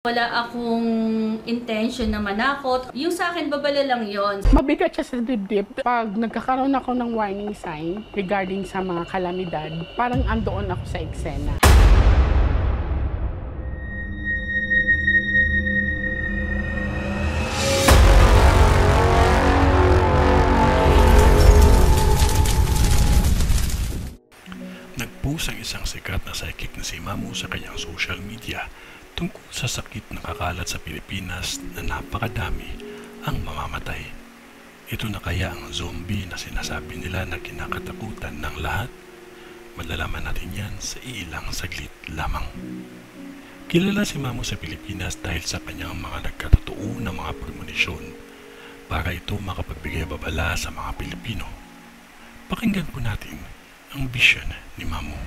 Wala akong intention na manakot. Yung sa akin, babala lang yon. Mabigat siya sa dibdib. Pag nagkakaroon ako ng warning sign regarding sa mga kalamidad, parang andoon ako sa eksena. Nag-post ang isang sikat na psychic na si Mamu sa kanyang social media tungkol sa sakit na kakalat sa Pilipinas na napakadami ang mamamatay. Ito na kaya ang zombie na sinasabi nila na kinakatakutan ng lahat? Malalaman natin yan sa ilang saglit lamang. Kilala si Mamu sa Pilipinas dahil sa kanyang mga nagkatotoo na mga premonition para ito makapagbigay babala sa mga Pilipino. Pakinggan po natin ang vision ni Mamu.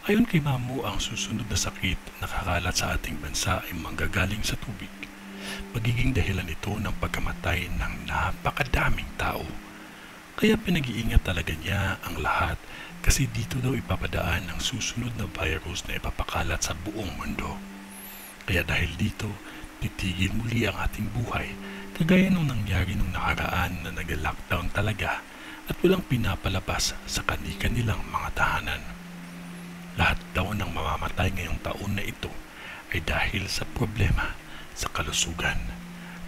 Ayon kay Mamu, ang susunod na sakit na kakalat sa ating bansa ay manggagaling sa tubig. Magiging dahilan ito ng pagkamatay ng napakadaming tao. Kaya pinag-iingat talaga niya ang lahat kasi dito daw ipapadaan ang susunod na virus na ipapakalat sa buong mundo. Kaya dahil dito, titigil muli ang ating buhay kagaya nung nangyari nung nakaraan na nag-lockdown talaga at walang pinapalabas sa kani-kanilang mga tahanan. Lahat daw ng mamamatay ngayong taon na ito ay dahil sa problema sa kalusugan.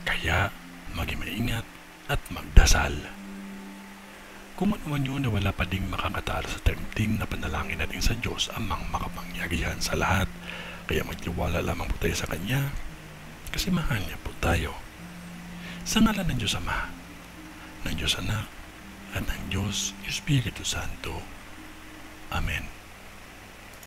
Kaya maging maingat at magdasal. Kung ano man yun na wala pa ding makakatalo sa tempting na panalangin natin sa Diyos amang makapangyarihan sa lahat. Kaya magtiwala lamang po tayo sa Kanya kasi mahal niya po tayo. Sa ngalan ng Diyos Ama, ng Diyos Anak, at ng Diyos Espiritu Santo. Amen.